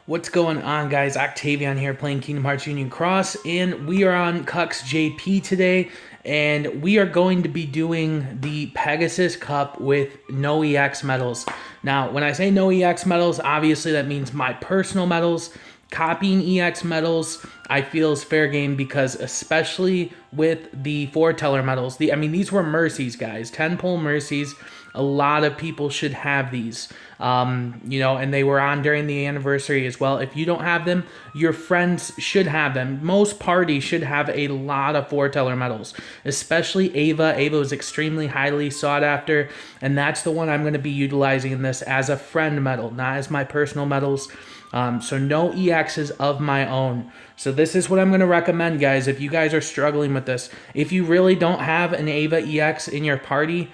What's going on, guys? Octavian here playing Kingdom Hearts Union Cross, and we are on KHUX JP today, and we are going to be doing the Pegasus Cup with no EX medals. Now, when I say no EX medals, obviously that means my personal medals. Copying EX medals, I feel is fair game because especially with the foreteller medals, these were mercies, guys. 10-pull mercies. A lot of people should have these, and they were on during the anniversary as well. If you don't have them, your friends should have them. Most parties should have a lot of foreteller medals, especially Ava. Ava was extremely highly sought after, and that's the one I'm going to be utilizing in this as a friend medal, not as my personal medals. So no EXs of my own. So this is what I'm going to recommend, guys, if you guys are struggling with this. If you really don't have an Ava EX in your party,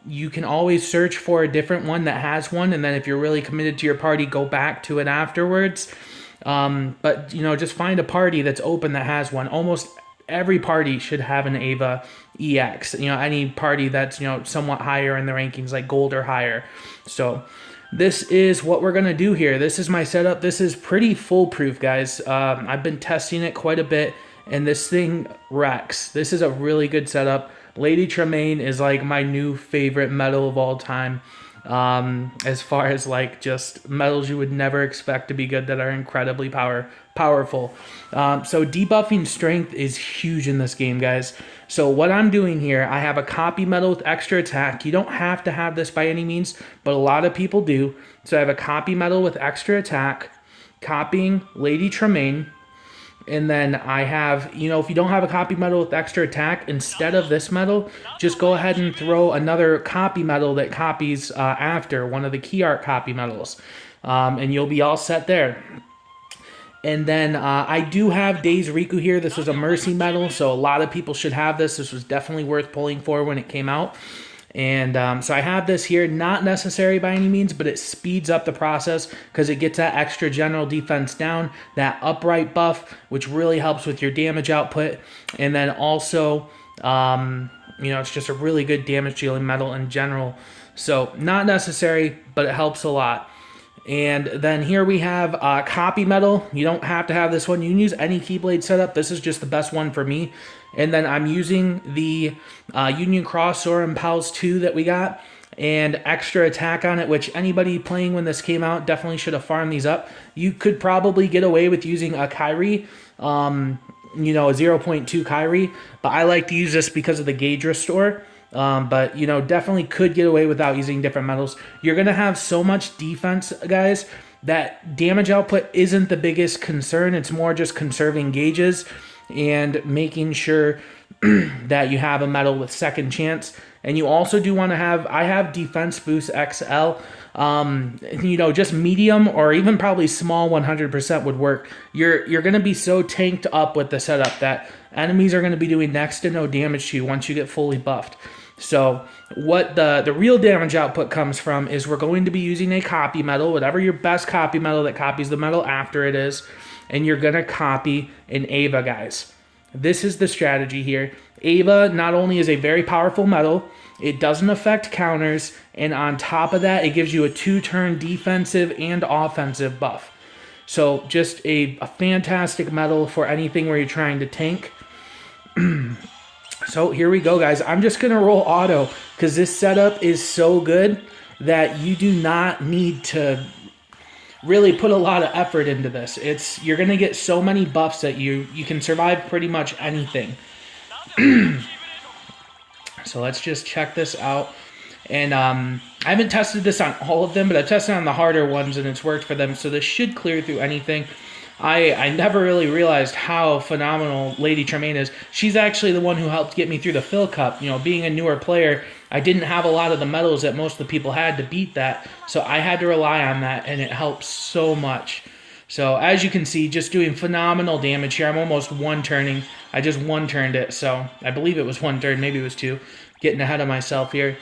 you can always search for a different one that has one, and then if you're really committed to your party, go back to it afterwards. But just find a party that's open that has one. Almost every party should have an Ava EX. Any party that's somewhat higher in the rankings, like gold or higher. So this is what we're going to do here. This is my setup. This is pretty foolproof, guys. I've been testing it quite a bit, and this thing wrecks. This is a really good setup. Lady Tremaine is like my new favorite medal of all time. As far as like just medals you would never expect to be good that are incredibly powerful. So debuffing strength is huge in this game, guys. So what I'm doing here, I have a copy medal with extra attack. You don't have to have this by any means, but a lot of people do. So I have a copy medal with extra attack, copying Lady Tremaine. And then I have, if you don't have a copy medal with extra attack, instead of this medal, just go ahead and throw another copy medal that copies after one of the key art copy medals. And you'll be all set there. And then I do have Days Riku here. This was a Mercy medal, so a lot of people should have this. This was definitely worth pulling for when it came out. And so I have this here, not necessary by any means, but it speeds up the process because it gets that extra general defense down, that upright buff, which really helps with your damage output. And then also, it's just a really good damage dealing medal in general. So not necessary, but it helps a lot. And then here we have copy medal. You don't have to have this one. You can use any Keyblade setup. This is just the best one for me. And then I'm using the Union Cross Sora and Pals 2 that we got and extra attack on it, which anybody playing when this came out definitely should have farmed these up. You could probably get away with using a Kyrie, a 0.2 Kyrie, but I like to use this because of the gauge restore. But definitely could get away without using different medals. You're going to have so much defense, guys, that damage output isn't the biggest concern. It's more just conserving gauges and making sure that you have a medal with second chance. And you also do want to have, I have Defense Boost XL, just medium or even probably small 100% would work. You're going to be so tanked up with the setup that enemies are going to be doing next to no damage to you once you get fully buffed. So what the real damage output comes from is we're going to be using a copy medal, whatever your best copy medal that copies the medal after it is, and you're going to copy an Ava, guys. This is the strategy here. Ava not only is a very powerful medal, it doesn't affect counters, and on top of that, it gives you a 2-turn defensive and offensive buff. So just a fantastic medal for anything where you're trying to tank. So here we go, guys. I'm just going to roll auto because this setup is so good that you do not need to really put a lot of effort into this. You're going to get so many buffs that you can survive pretty much anything. So let's just check this out. And I haven't tested this on all of them, but I've tested on the harder ones and it's worked for them. So this should clear through anything. I never really realized how phenomenal Lady Tremaine is. She's actually the one who helped get me through the Phil Cup. Being a newer player, I didn't have a lot of the medals that most of the people had to beat that. So I had to rely on that, and it helps so much. So as you can see, just doing phenomenal damage here. I'm almost one-turning. I just one-turned it, so I believe it was one turn. Maybe it was two. Getting ahead of myself here.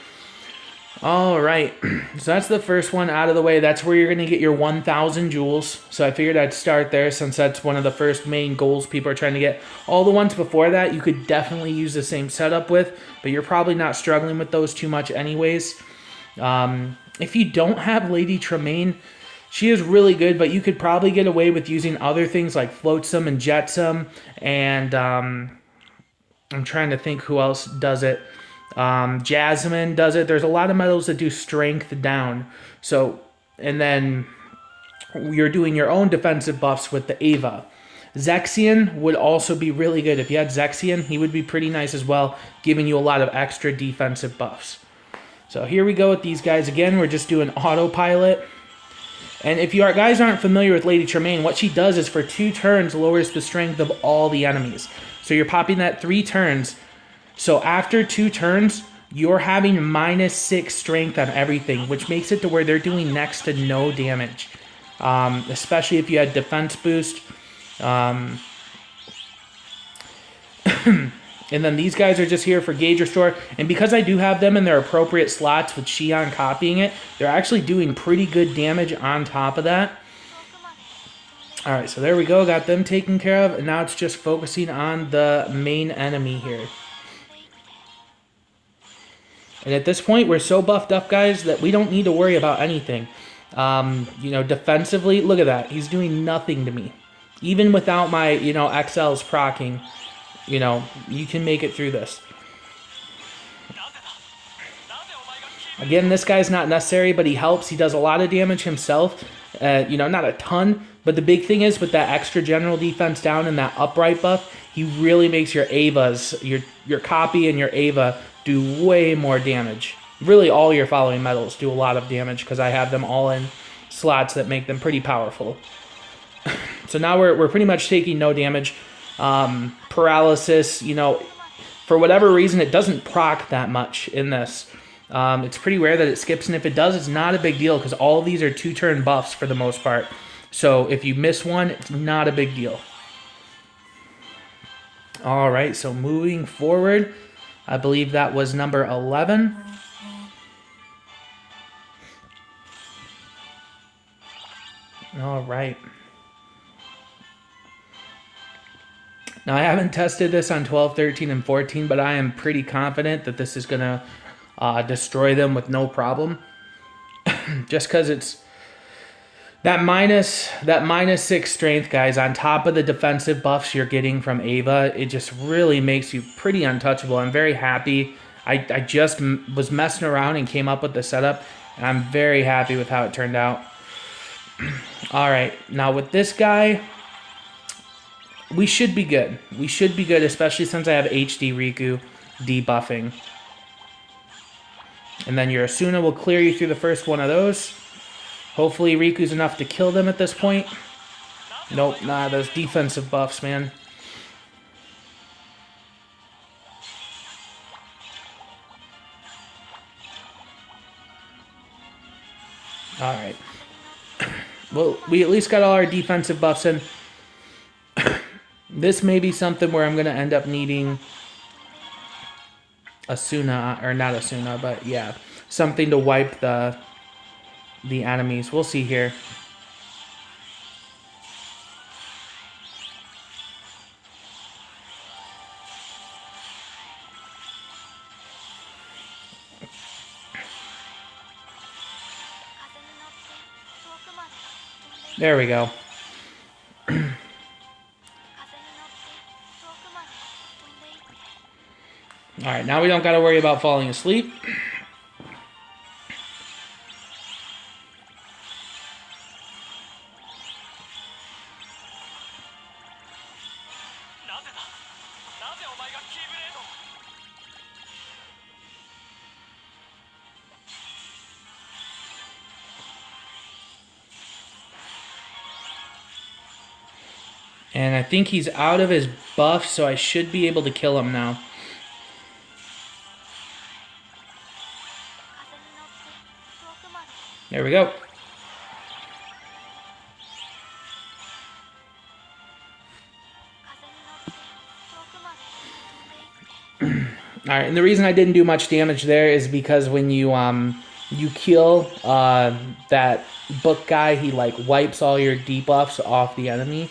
All right, so that's the first one out of the way. That's where you're going to get your 1,000 jewels. So I figured I'd start there since that's one of the first main goals people are trying to get. All the ones before that you could definitely use the same setup with, but you're probably not struggling with those too much anyways. If you don't have Lady Tremaine, She is really good, but you could probably get away with using other things like Flotsam and Jetsam, and I'm trying to think who else does it. Jasmine does it. There's a lot of medals that do strength down. So, and then you're doing your own defensive buffs with the Ava. Zexion would also be really good. If you had Zexion, he would be pretty nice as well, giving you a lot of extra defensive buffs. So here we go with these guys. Again, we're just doing autopilot. And if you guys aren't familiar with Lady Tremaine, what she does is for 2 turns lowers the strength of all the enemies. So you're popping that 3 turns. So after 2 turns, you're having -6 strength on everything, which makes it to where they're doing next to no damage. Especially if you had defense boost. And then these guys are just here for gauge restore. And because I do have them in their appropriate slots with Xion copying it, they're actually doing pretty good damage on top of that. Alright, so there we go. Got them taken care of. And now it's just focusing on the main enemy here. And at this point, we're so buffed up, guys, that we don't need to worry about anything. You know, defensively, look at that. He's doing nothing to me. Even without my, you know, XLs proccing, you know, you can make it through this. Again, this guy's not necessary, but he helps. He does a lot of damage himself. You know, not a ton, but the big thing is with that extra general defense down and that upright buff, he really makes your Avas, your copy and your Ava do way more damage. Really, all your following medals do a lot of damage because I have them all in slots that make them pretty powerful. So now we're pretty much taking no damage. Paralysis, you know, for whatever reason, it doesn't proc that much in this. It's pretty rare that it skips, and if it does, it's not a big deal because all of these are 2-turn buffs for the most part. So if you miss one, it's not a big deal. All right, so moving forward, I believe that was number 11. All right. Now, I haven't tested this on 12, 13, and 14, but I am pretty confident that this is going to destroy them with no problem. Just because it's that -6 strength, guys, on top of the defensive buffs you're getting from Ava, it just really makes you pretty untouchable. I'm very happy. I just was messing around and came up with the setup, and I'm very happy with how it turned out. All right, now with this guy, we should be good. We should be good, especially since I have HD Riku debuffing. And then your Asuna will clear you through the first one of those. Hopefully Riku's enough to kill them at this point. Nope, nah, those defensive buffs, man. Alright. Well, we at least got all our defensive buffs in. This may be something where I'm going to end up needing Asuna, or not Asuna, but yeah, something to wipe the enemies. We'll see here. There we go. Alright, now we don't gotta worry about falling asleep. And I think he's out of his buff, so I should be able to kill him now. There we go. Alright, and the reason I didn't do much damage there is because when you kill that book guy, he like wipes all your debuffs off the enemy,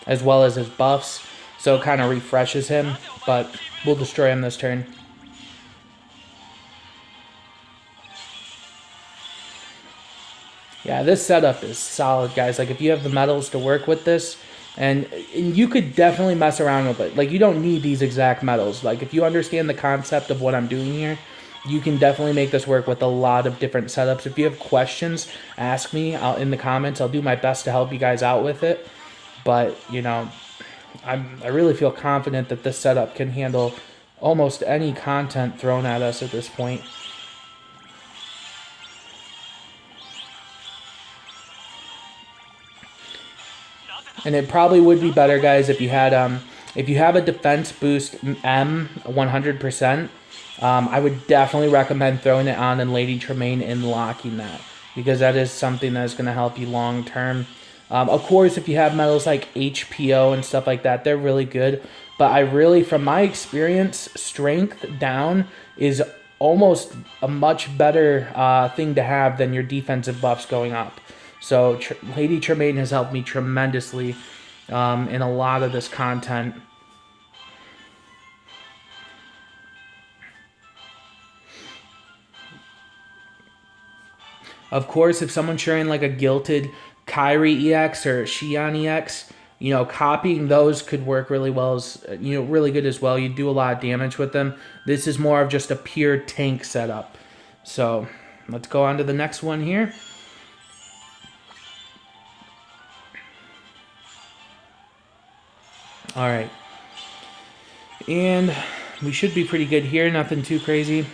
as well as his buffs, so it kind of refreshes him, but we'll destroy him this turn. Yeah, this setup is solid, guys. Like, if you have the metals to work with this, and you could definitely mess around with it. Like, you don't need these exact metals. Like, if you understand the concept of what I'm doing here, you can definitely make this work with a lot of different setups. If you have questions, ask me in the comments. I'll do my best to help you guys out with it. But, you know, I really feel confident that this setup can handle almost any content thrown at us at this point. And it probably would be better, guys, if you have a defense boost M 100%. I would definitely recommend throwing it on and Lady Tremaine and locking that, because that is something that is going to help you long term. Of course, if you have metals like HPO and stuff like that, they're really good. But I really, from my experience, strength down is almost a much better thing to have than your defensive buffs going up. So Lady Tremaine has helped me tremendously in a lot of this content. Of course, if someone's sharing like a Gilted Kyrie EX or Xi'an EX, you know, copying those could work really well, really good as well. You do a lot of damage with them. This is more of just a pure tank setup. So let's go on to the next one here. All right. And we should be pretty good here. Nothing too crazy.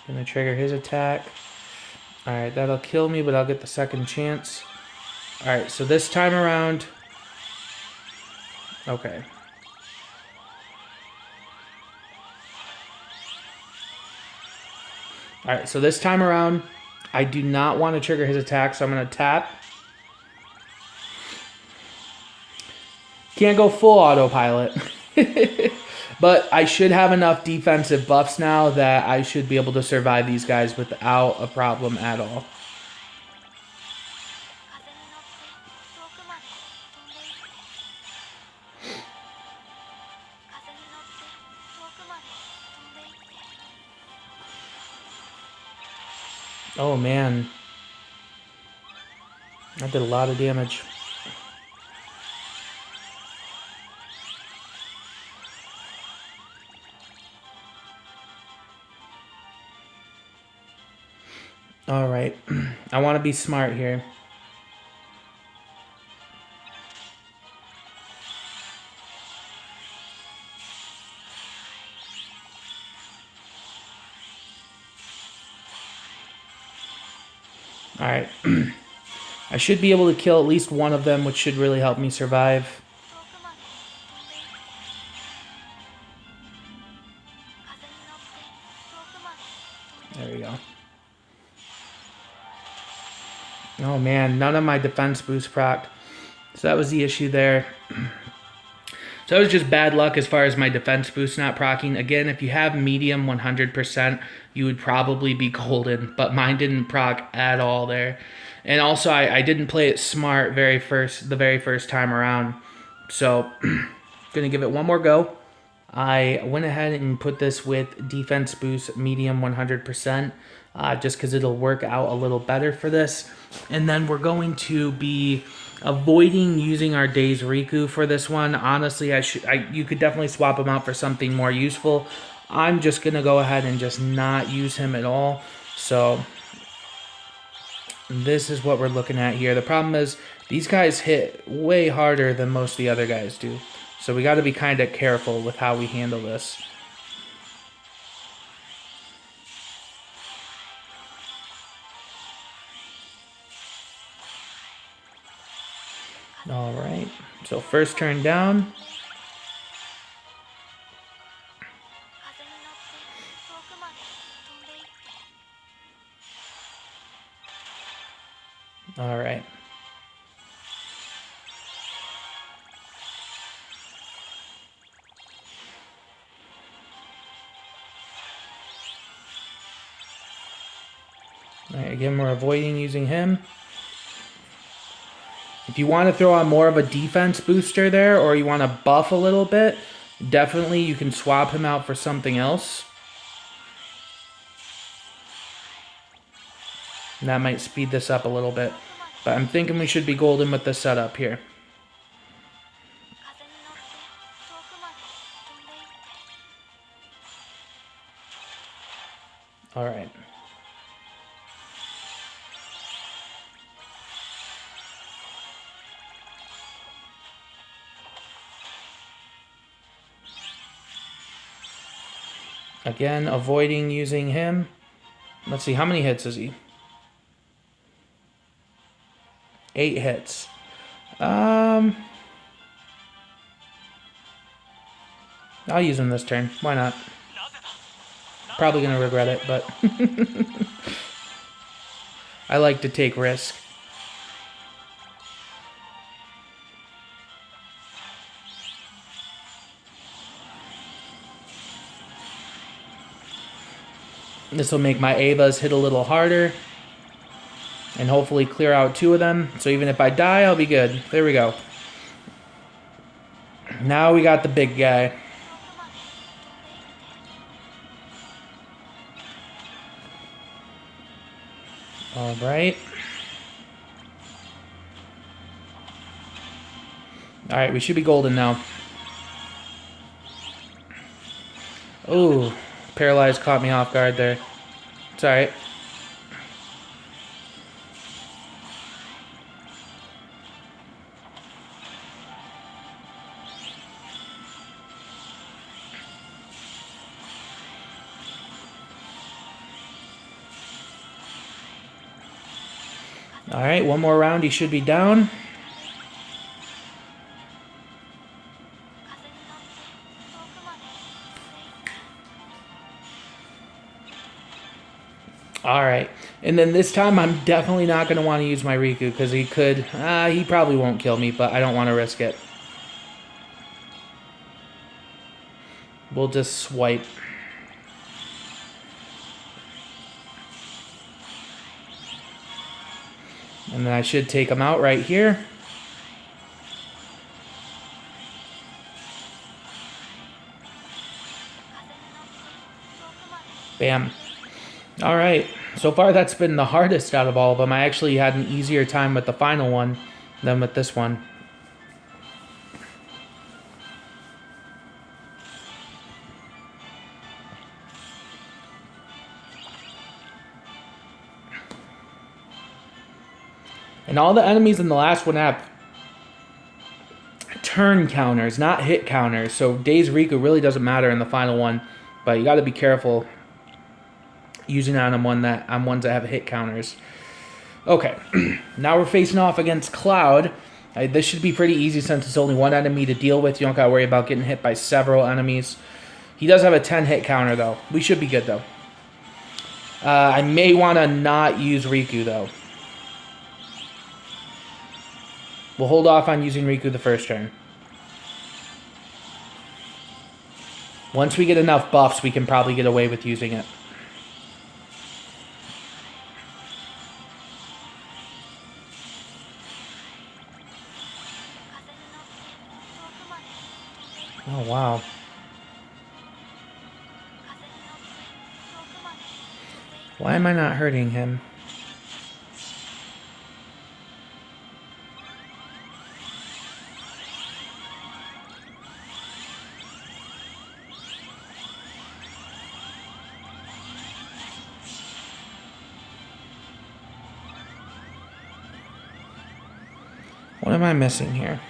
Gonna trigger his attack. Alright, that'll kill me, but I'll get the second chance. Alright, so this time around... Okay. Alright, so this time around, I do not want to trigger his attack, so I'm going to tap. Can't go full autopilot. But I should have enough defensive buffs now that I should be able to survive these guys without a problem at all. Oh man. That did a lot of damage. Alright, I want to be smart here. Alright, I should be able to kill at least one of them, which should really help me survive. There we go. Oh man, none of my defense boosts procced. So that was the issue there. So that was just bad luck as far as my defense boost not proccing. Again, if you have medium 100%, you would probably be golden, but mine didn't proc at all there. And also, I didn't play it smart the very first time around. So, gonna give it one more go. I went ahead and put this with defense boost medium 100%, just because it'll work out a little better for this. And then we're going to be avoiding using our Days Riku for this one. Honestly, you could definitely swap him out for something more useful. I'm just going to go ahead and just not use him at all. So this is what we're looking at here. The problem is these guys hit way harder than most of the other guys do. So we got to be kind of careful with how we handle this. All right, so first turn down. All right. All right, again, we're avoiding using him. If you want to throw on more of a defense booster there, or you want to buff a little bit, Definitely you can swap him out for something else. And that might speed this up a little bit. But I'm thinking we should be golden with the setup here. All right. Again, avoiding using him. Let's see, how many hits is he? 8 hits. I'll use him this turn. Why not? Probably gonna regret it, but I like to take risk. This will make my Avas hit a little harder. And hopefully clear out 2 of them. So even if I die, I'll be good. There we go. Now we got the big guy. Alright. Alright, we should be golden now. Ooh. Paralyzed caught me off guard there. It's alright. Alright, one more round, he should be down. Alright, and then this time I'm definitely not going to want to use my Riku, because he could, he probably won't kill me, but I don't want to risk it. We'll just swipe. And then I should take him out right here. Bam. Alright, so far that's been the hardest out of all of them. I actually had an easier time with the final one than with this one. And all the enemies in the last one have turn counters, not hit counters. So Days Riku really doesn't matter in the final one, but you got to be careful using it on ones that have hit counters. Okay, now we're facing off against Cloud. This should be pretty easy since it's only one enemy to deal with. You don't got to worry about getting hit by several enemies. He does have a 10 hit counter though. We should be good though. I may want to not use Riku though. We'll hold off on using Riku the first turn. Once we get enough buffs, we can probably get away with using it. Oh, wow. Why am I not hurting him? What am I missing here?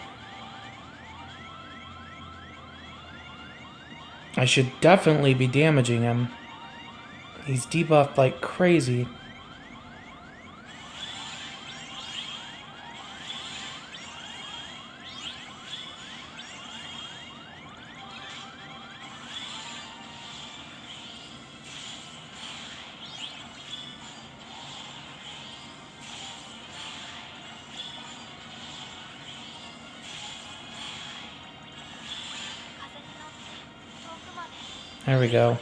I should definitely be damaging him. He's debuffed like crazy. There we go.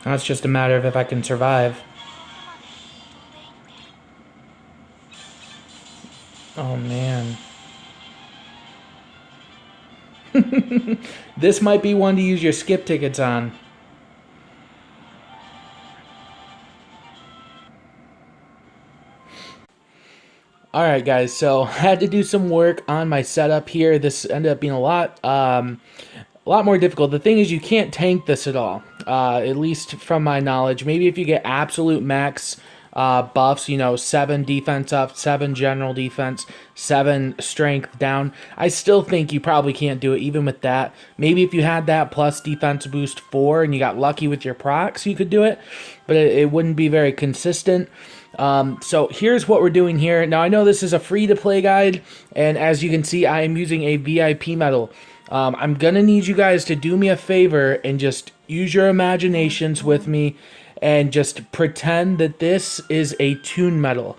Now it's just a matter of if I can survive. Oh, man. This might be one to use your skip tickets on. Alright guys, so I had to do some work on my setup here. This ended up being a lot more difficult. The thing is, you can't tank this at all, at least from my knowledge. Maybe if you get absolute max buffs, you know, 7 defense up, 7 general defense, 7 strength down. I still think you probably can't do it even with that. Maybe if you had that plus defense boost 4 and you got lucky with your procs, you could do it, but it wouldn't be very consistent. So here's what we're doing here. Now, I know this is a free-to-play guide, and as you can see, I am using a VIP medal. I'm going to need you guys to do me a favor and just use your imaginations with me and just pretend that this is a tune medal.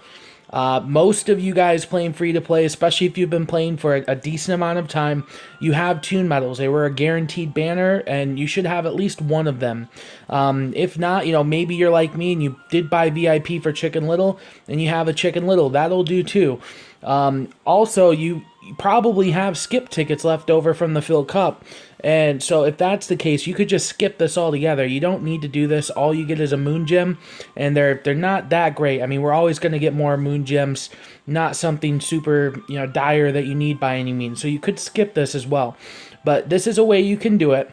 Most of you guys playing free-to-play, especially if you've been playing for a decent amount of time, you have tune medals. They were a guaranteed banner, and you should have at least one of them. If not, you know, maybe you're like me and you did buy VIP for Chicken Little, and you have a Chicken Little. That'll do too. Also, you probably have skip tickets left over from the Phil Cup. And so if that's the case, you could just skip this altogether. You don't need to do this. All you get is a moon gem, and they're not that great. I mean, we're always going to get more moon gems, not something super, you know, dire that you need by any means. So you could skip this as well. But this is a way you can do it.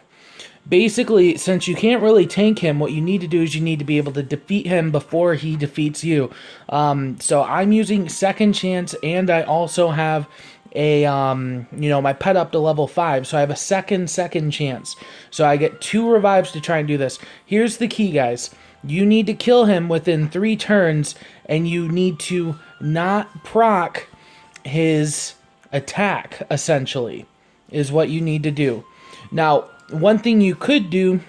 Basically, since you can't really tank him, what you need to do is you need to be able to defeat him before he defeats you. So I'm using second chance, and I also have a you know, my pet up to level 5, so I have a second chance. So I get 2 revives to try and do this. Here's the key, guys. You need to kill him within 3 turns, and you need to not proc his attack, essentially, is what you need to do. Now, one thing you could do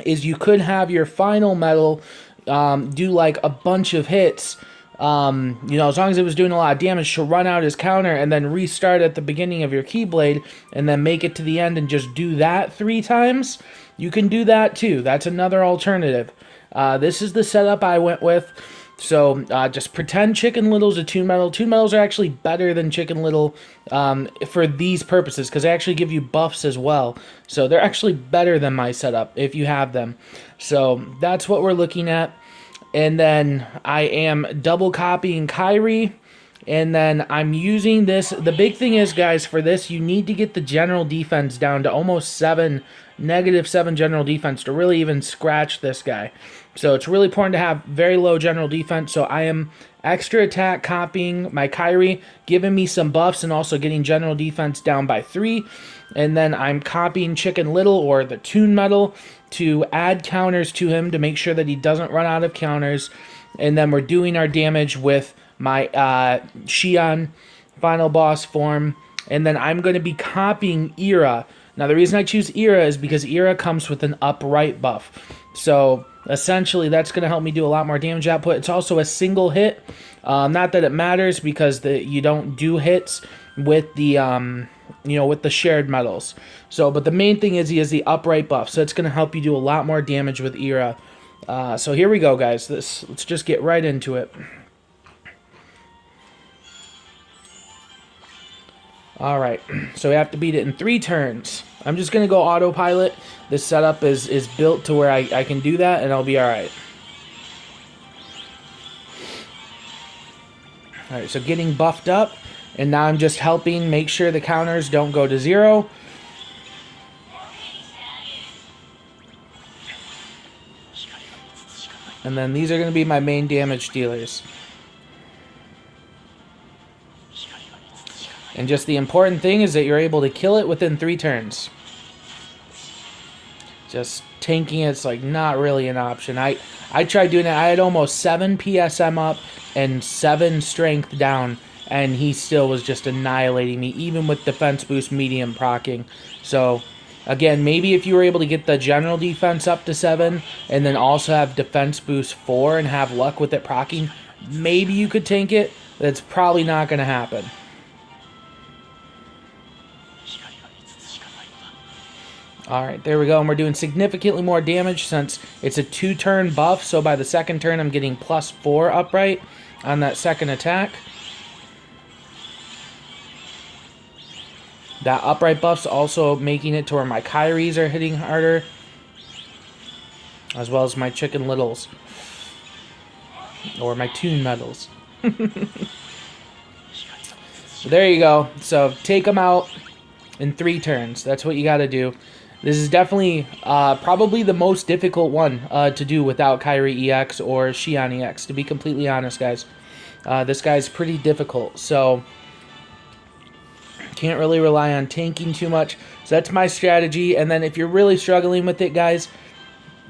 is you could have your final medal do like a bunch of hits. You know, as long as it was doing a lot of damage, she'll run out his counter and then restart at the beginning of your Keyblade and then make it to the end and just do that 3 times. You can do that too. That's another alternative. This is the setup I went with. So just pretend Chicken Little's a tune medal. Tune medals are actually better than Chicken Little for these purposes because they actually give you buffs as well. So they're actually better than my setup if you have them. So that's what we're looking at. And then I am double copying Kyrie. And then I'm using this. The big thing is, guys, for this, you need to get the general defense down to almost -7 general defense to really even scratch this guy. So it's really important to have very low general defense. So I am extra attack copying my Kyrie, giving me some buffs and also getting general defense down by 3. And then I'm copying Chicken Little or the Tune Medal to add counters to him to make sure that he doesn't run out of counters. And then we're doing our damage with my Xion final boss form. And then I'm going to be copying Era. Now the reason I choose Era is because Era comes with an upright buff. So essentially that's going to help me do a lot more damage output. It's also a single hit. Not that it matters because you don't do hits with the you know, with the shared medals. So, but the main thing is he has the upright buff. So it's going to help you do a lot more damage with Era. So here we go, guys. Let's just get right into it. Alright, so we have to beat it in 3 turns. I'm just going to go autopilot. This setup is built to where I can do that, and I'll be alright. Alright, so getting buffed up, and now I'm just helping make sure the counters don't go to 0. And then these are going to be my main damage dealers. And just the important thing is that you're able to kill it within 3 turns. Just tanking it's like not really an option. I tried doing it. I had almost 7 PSM up and 7 strength down, and he still was just annihilating me, even with defense boost medium procking. So again, maybe if you were able to get the general defense up to 7 and then also have defense boost 4 and have luck with it procking, maybe you could tank it. That's probably not going to happen. Alright, there we go, and we're doing significantly more damage since it's a 2-turn buff, so by the 2nd turn I'm getting +4 upright on that 2nd attack. That upright buff's also making it to where my Kyries are hitting harder, as well as my Chicken Littles. Or my Toon Metals. There you go. So take them out in 3 turns. That's what you got to do. This is definitely probably the most difficult one to do without Kyrie EX or Xian EX, to be completely honest, guys. This guy's pretty difficult, so can't really rely on tanking too much. So that's my strategy. And then if you're really struggling with it, guys,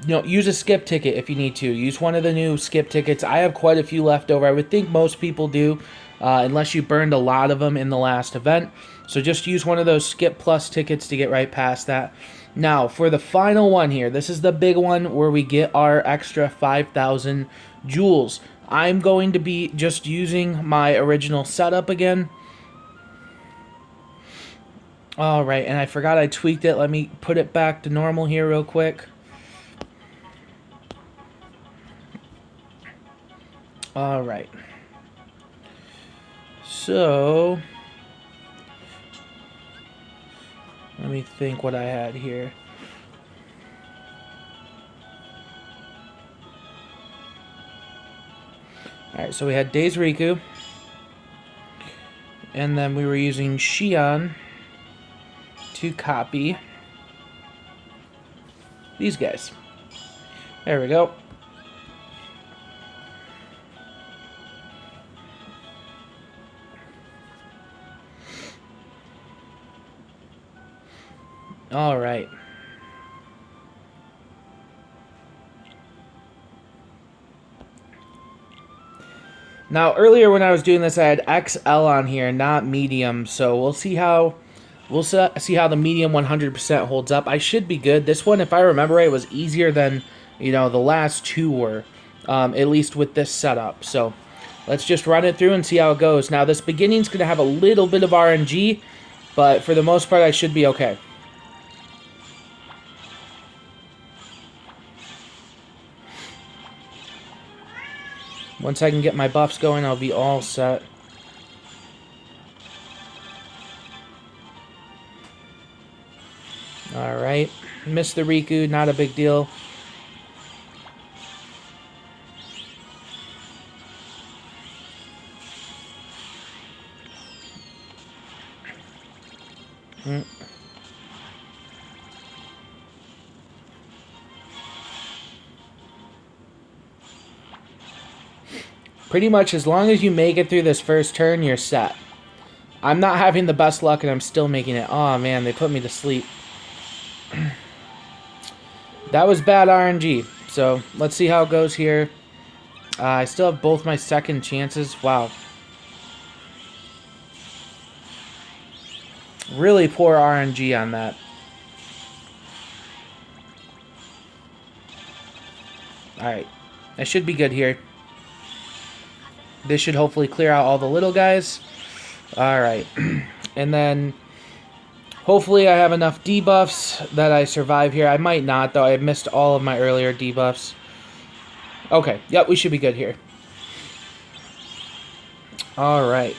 use a skip ticket if you need to. Use one of the new skip tickets. I have quite a few left over. I would think most people do, unless you burned a lot of them in the last event. So just use one of those skip plus tickets to get right past that. Now, for the final one here, this is the big one where we get our extra 5,000 jewels. I'm going to be just using my original setup again. Alright, and I forgot I tweaked it. Let me put it back to normal here real quick. Alright. So, let me think what I had here. Alright, so we had Days Riku. And then we were using Xian to copy these guys. There we go. All right. Now, earlier when I was doing this, I had XL on here, not medium. So we'll see how the medium 100% holds up. I should be good. This one, if I remember right, was easier than the last 2 were, at least with this setup. So let's just run it through and see how it goes. Now, this beginning's going to have a little bit of RNG, but for the most part, I should be okay. Once I can get my buffs going, I'll be all set. Alright. Missed the Riku, not a big deal. Pretty much as long as you make it through this first turn, you're set. I'm not having the best luck and I'm still making it. Oh man, they put me to sleep. That was bad RNG. So let's see how it goes here. I still have both my second chances. Wow. Really poor RNG on that. Alright. I should be good here. This should hopefully clear out all the little guys. Alright. And then hopefully I have enough debuffs that I survive here. I might not, though. I missed all of my earlier debuffs. Okay. Yep, we should be good here. Alright.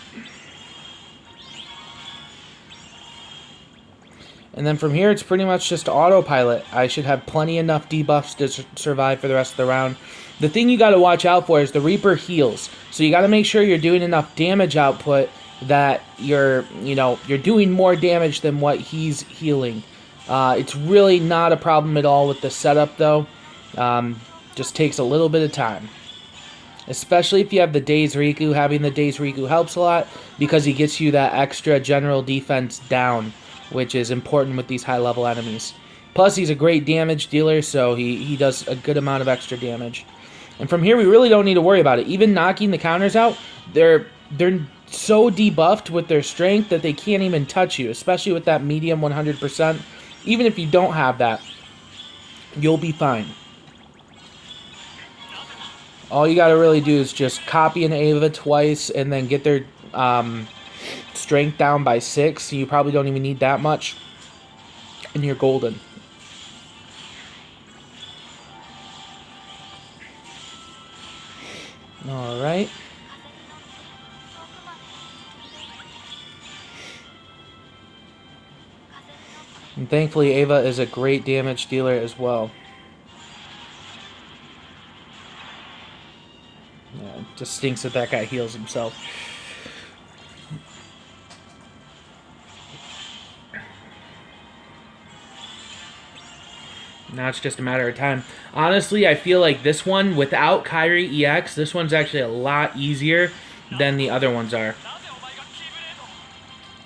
And then from here, it's pretty much just autopilot. I should have plenty enough debuffs to survive for the rest of the round. The thing you got to watch out for is the Reaper heals. So you got to make sure you're doing enough damage output that you're doing more damage than what he's healing. It's really not a problem at all with the setup, though. Just takes a little bit of time. Especially if you have the Days Riku. Having the Days Riku helps a lot because he gets you that extra general defense down, which is important with these high-level enemies. Plus, he's a great damage dealer, so he does a good amount of extra damage. And from here, we really don't need to worry about it. Even knocking the counters out, they're so debuffed with their strength that they can't even touch you, especially with that medium 100%. Even if you don't have that, you'll be fine. All you got to really do is just copy an Ava twice and then get their strength down by 6. So you probably don't even need that much, and you're golden. All right. And thankfully, Ava is a great damage dealer as well. Yeah, it just stinks that that guy heals himself. Now it's just a matter of time. Honestly, I feel like this one, without Kyrie EX, this one's actually a lot easier than the other ones are.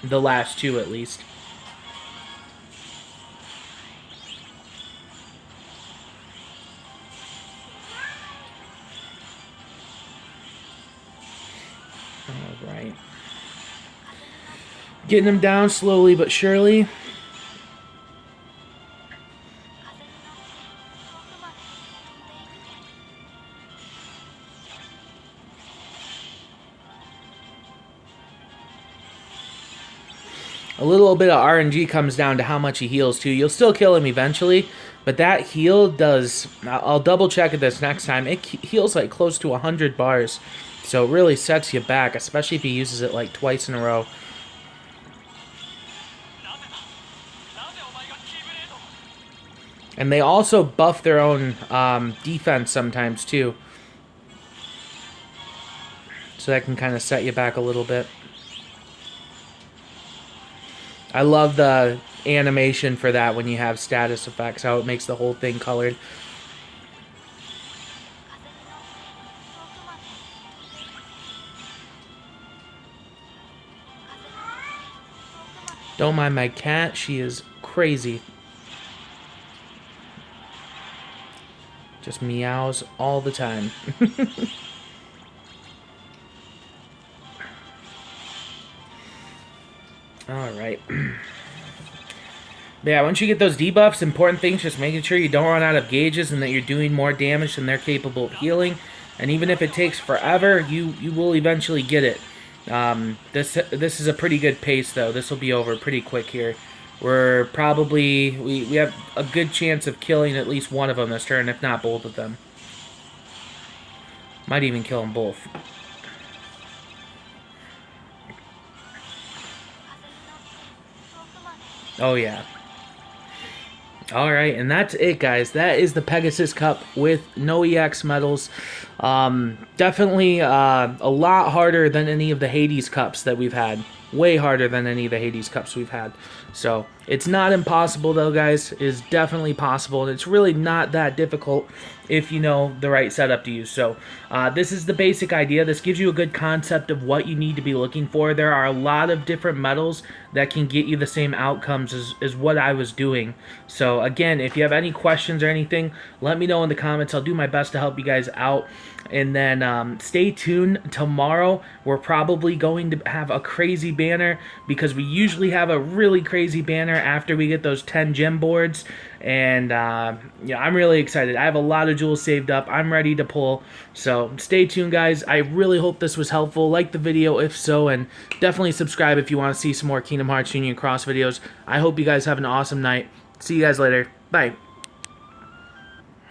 The last two, at least. Alright. Getting him down slowly but surely. A little bit of RNG comes down to how much he heals too. You'll still kill him eventually, but that heal does... I'll double check this next time. It heals like close to 100 bars. So it really sets you back, especially if he uses it like twice in a row. And they also buff their own defense sometimes too. So that can kind of set you back a little bit. I love the animation for that when you have status effects, how it makes the whole thing colored. Don't mind my cat, she is crazy. Just meows all the time. Alright. Yeah, once you get those debuffs, important things, just making sure you don't run out of gauges and that you're doing more damage than they're capable of healing. And even if it takes forever, you will eventually get it. This is a pretty good pace, though. This will be over pretty quick here. We're probably... We have a good chance of killing at least one of them this turn, if not both of them. Might even kill them both. Oh, yeah. Alright, and that's it, guys. That is the Pegasus Cup with no EX medals. Definitely a lot harder than any of the Hades Cups that we've had. Way harder than any of the Hades Cups we've had. So, it's not impossible, though, guys. It is definitely possible, and it's really not that difficult if you know the right setup to use. So, this is the basic idea. This gives you a good concept of what you need to be looking for. There are a lot of different medals that can get you the same outcomes as what I was doing. So, again, if you have any questions or anything, let me know in the comments. I'll do my best to help you guys out. And then stay tuned. Tomorrow, we're probably going to have a crazy banner because we usually have a really crazy banner after we get those 10 gem boards. And yeah, I'm really excited. I have a lot of jewels saved up. I'm ready to pull. So stay tuned, guys. I really hope this was helpful. Like the video if so, and definitely subscribe if you want to see some more Kingdom Hearts Union Cross videos. I hope you guys have an awesome night. See you guys later. Bye.